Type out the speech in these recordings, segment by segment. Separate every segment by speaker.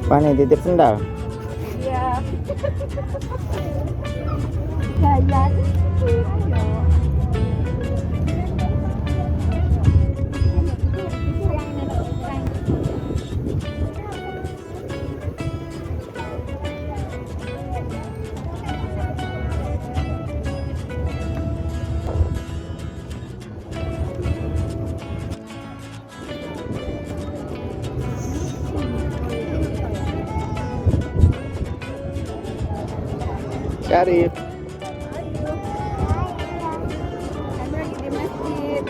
Speaker 1: Pani titip sendal.
Speaker 2: Iya. Jajan. Ayo.
Speaker 1: Syarif.
Speaker 2: Kami lagi di masjid.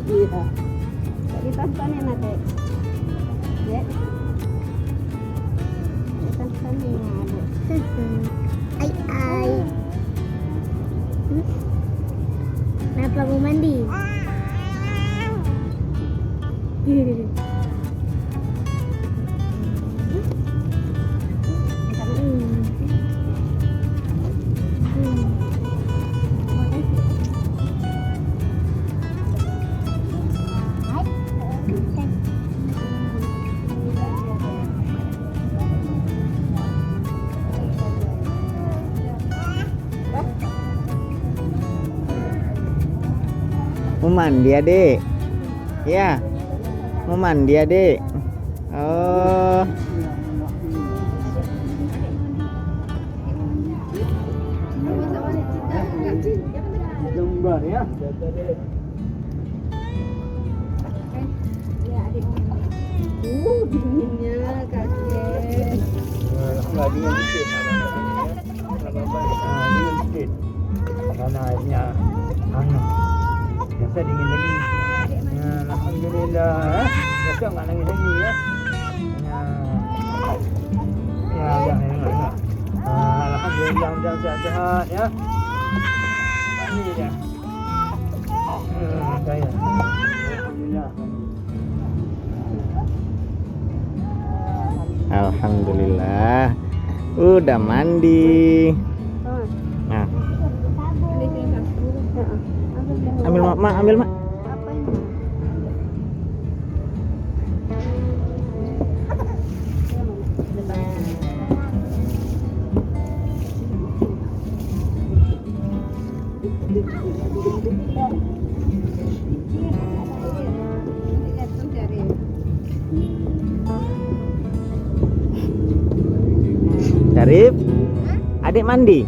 Speaker 2: Iya. Ditontonin nanti. Ya. Ditontonin ada.
Speaker 3: Ai. Kenapa mau mandi?
Speaker 1: Mau mandi adik? Ya. Mau mandi adik? Oh.
Speaker 4: Jembar ya.
Speaker 2: Dinginnya kaget.
Speaker 4: Enggak dingin dikit. Dingin dikit. Karena airnya hangat. Biasa dingin lagi. Ya, alhamdulillah. Biasa enggak nangis lagi ya. Ya, enggak. Alhamdulillah udah sehat ya. Ini dia. Saya. Alhamdulillah.
Speaker 1: Alhamdulillah. Udah mandi. Nah, ambil mak, ambil mak. Syarif, adik mandi.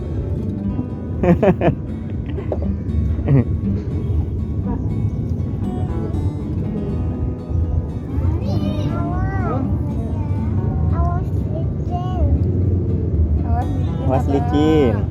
Speaker 3: Awas licin.
Speaker 1: Was licin.